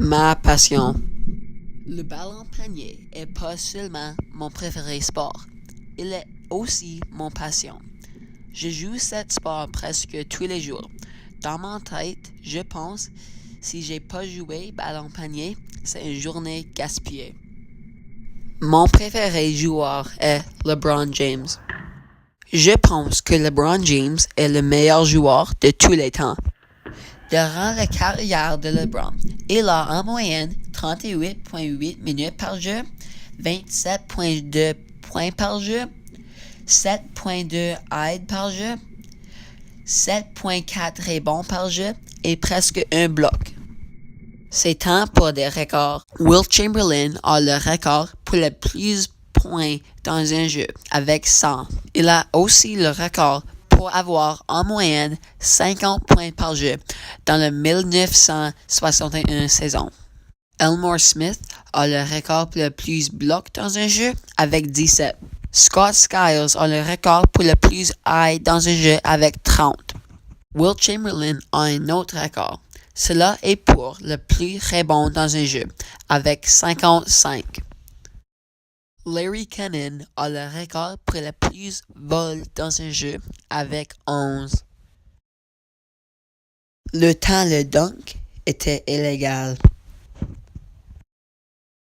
Ma passion. Le ballon panier est pas seulement mon préféré sport, il est aussi mon passion. Je joue cet sport presque tous les jours. Dans ma tête, je pense, si j'ai pas joué ballon panier, c'est une journée gaspillée. Mon préféré joueur est LeBron James. Je pense que LeBron James est le meilleur joueur de tous les temps. Durant la carrière de LeBron, il a en moyenne 38,8 minutes par jeu, 27,2 points par jeu, 7,2 aides par jeu, 7,4 rebonds par jeu et presque un bloc. C'est temps pour des records. Wilt Chamberlain a le record pour le plus points dans un jeu avec 100. Il a aussi le record pour avoir en moyenne 50 points par jeu dans la 1961 saison. Elmore Smith a le record pour le plus blocs dans un jeu avec 17. Scott Skiles a le record pour le plus aides dans un jeu avec 30. Wilt Chamberlain a un autre record. Cela est pour le plus rebond dans un jeu avec 55. Larry Cannon a le record pour le plus vols dans un jeu avec 11. Le temps le dunk était illégal.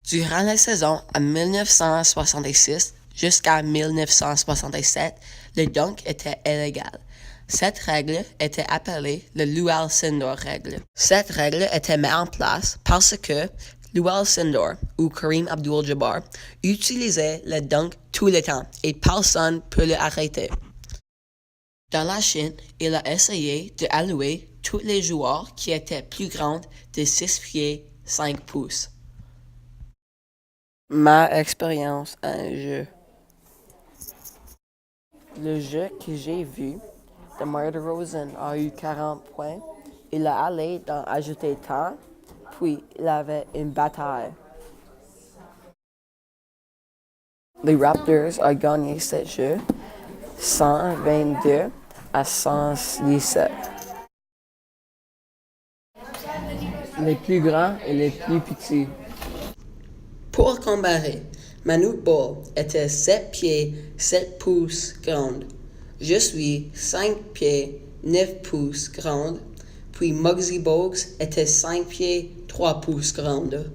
Durant la saison en 1966 jusqu'à 1967, le dunk était illégal. Cette règle était appelée le Lou Alcindor règle. Cette règle était mise en place parce que Lou Alcindor ou Kareem Abdul-Jabbar utilisait le dunk tout le temps et personne ne peut l'arrêter. Dans la Chine, il a essayé d'allouer tous les joueurs qui étaient plus grands de 6 pieds 5 pouces. Ma expérience à un jeu. Le jeu que j'ai vu, DeMar DeRozan a eu 40 points. Il a allé dans ajouter temps, puis il avait une bataille. Les Raptors ont gagné ce jeu 122 à 117. Les plus grands et les plus petits. Pour comparer, Manute Bol était 7 pieds 7 pouces grande. Je suis 5 pieds 9 pouces grande. Puis Muggsy Bogues était 5 pieds 3 pouces grande.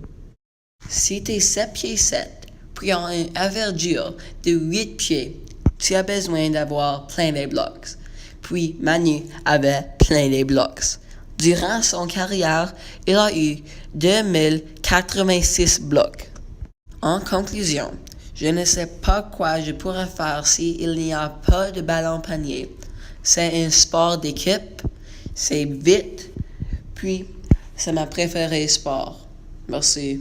Si tu es 7 pieds 7, puis en une envergure de 8 pieds, tu as besoin d'avoir plein de blocs. Puis Manu avait plein de blocs. Durant son carrière, il a eu 2086 blocs. En conclusion, je ne sais pas quoi je pourrais faire s'il n'y a pas de ballon panier. C'est un sport d'équipe, c'est vite, puis c'est ma préférée sport. Merci.